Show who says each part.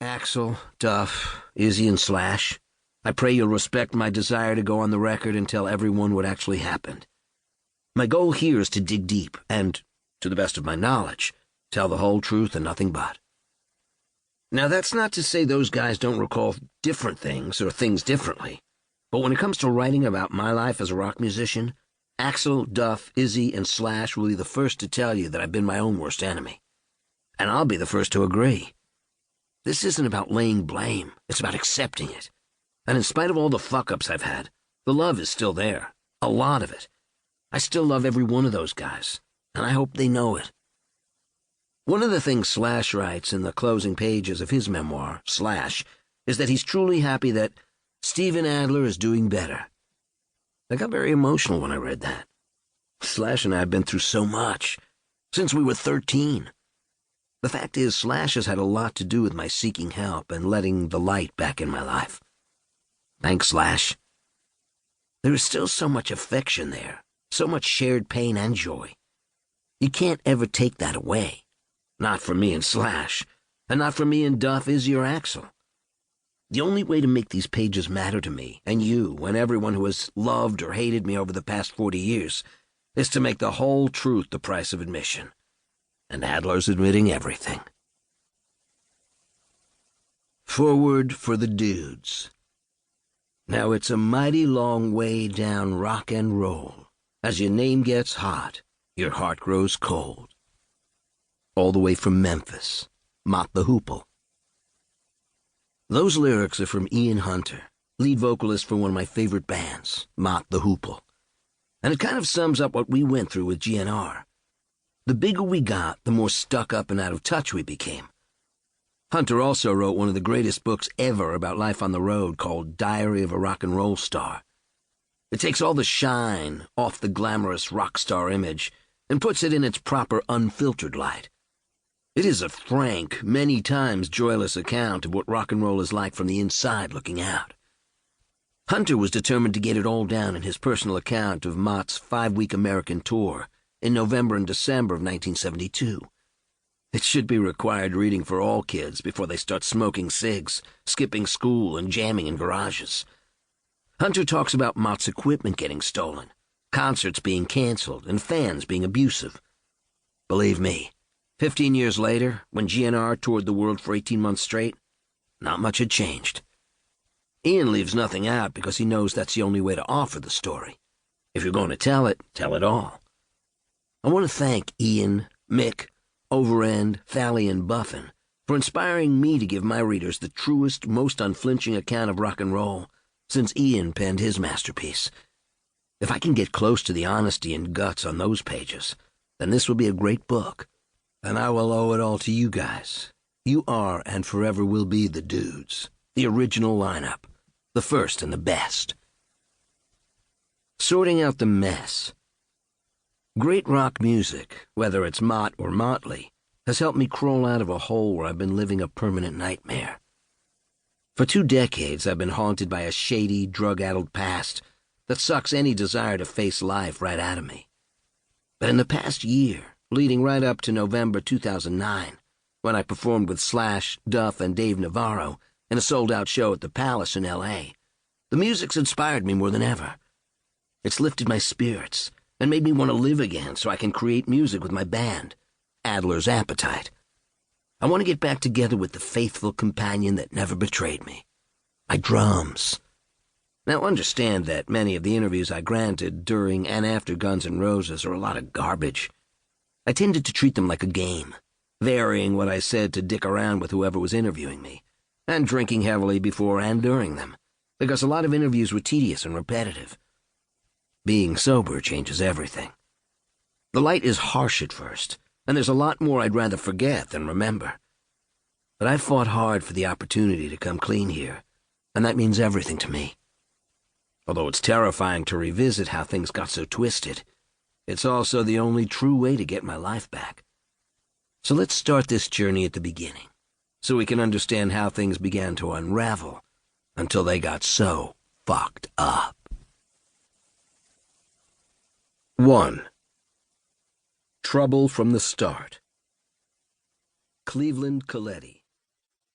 Speaker 1: Axel, Duff, Izzy, and Slash, I pray you'll respect my desire to go on the record and tell everyone what actually happened. My goal here is to dig deep and, to the best of my knowledge, tell the whole truth and nothing but. Now, that's not to say those guys don't recall different things or things differently, but when it comes to writing about my life as a rock musician, Axel, Duff, Izzy, and Slash will be the first to tell you that I've been my own worst enemy. And I'll be the first to agree. This isn't about laying blame, it's about accepting it. And in spite of all the fuck-ups I've had, the love is still there. A lot of it. I still love every one of those guys, and I hope they know it. One of the things Slash writes in the closing pages of his memoir, Slash, is that he's truly happy that Steven Adler is doing better. I got very emotional when I read that. Slash and I have been through so much, since we were 13. The fact is, Slash has had a lot to do with my seeking help and letting the light back in my life. Thanks, Slash. There is still so much affection there, so much shared pain and joy. You can't ever take that away. Not from me and Slash, and not from me and Duff, Izzy, or Axel. The only way to make these pages matter to me, and you, and everyone who has loved or hated me over the past 40 years, is to make the whole truth the price of admission. And Adler's admitting everything. Forward for the dudes. Now it's a mighty long way down rock and roll. As your name gets hot, your heart grows cold. All the way from Memphis, Mott the Hoople. Those lyrics are from Ian Hunter, lead vocalist for one of my favorite bands, Mott the Hoople. And it kind of sums up what we went through with GNR. The bigger we got, the more stuck up and out of touch we became. Hunter also wrote one of the greatest books ever about life on the road called Diary of a Rock and Roll Star. It takes all the shine off the glamorous rock star image and puts it in its proper unfiltered light. It is a frank, many times joyless account of what rock and roll is like from the inside looking out. Hunter was determined to get it all down in his personal account of Mott's 5-week American tour in November and December of 1972. It should be required reading for all kids before they start smoking cigs, skipping school, and jamming in garages. Hunter talks about Mott's equipment getting stolen, concerts being canceled, and fans being abusive. Believe me, 15 years later, when GNR toured the world for 18 months straight, not much had changed. Ian leaves nothing out because he knows that's the only way to offer the story. If you're going to tell it all. I want to thank Ian, Mick, Overend, Thally, and Buffin for inspiring me to give my readers the truest, most unflinching account of rock and roll since Ian penned his masterpiece. If I can get close to the honesty and guts on those pages, then this will be a great book, and I will owe it all to you guys. You are and forever will be the dudes, the original lineup, the first and the best. Sorting out the mess. Great rock music, whether it's Mott or Motley, has helped me crawl out of a hole where I've been living a permanent nightmare. For 2 decades, I've been haunted by a shady, drug-addled past that sucks any desire to face life right out of me. But in the past year, leading right up to November 2009, when I performed with Slash, Duff, and Dave Navarro in a sold-out show at the Palace in L.A., the music's inspired me more than ever. It's lifted my spirits and made me want to live again so I can create music with my band, Adler's Appetite. I want to get back together with the faithful companion that never betrayed me, my drums. Now understand that many of the interviews I granted during and after Guns N' Roses are a lot of garbage. I tended to treat them like a game, varying what I said to dick around with whoever was interviewing me, and drinking heavily before and during them, because a lot of interviews were tedious and repetitive. Being sober changes everything. The light is harsh at first, and there's a lot more I'd rather forget than remember. But I've fought hard for the opportunity to come clean here, and that means everything to me. Although it's terrifying to revisit how things got so twisted, it's also the only true way to get my life back. So let's start this journey at the beginning, so we can understand how things began to unravel until they got so fucked up. 1. Trouble from the Start. Cleveland Coletti.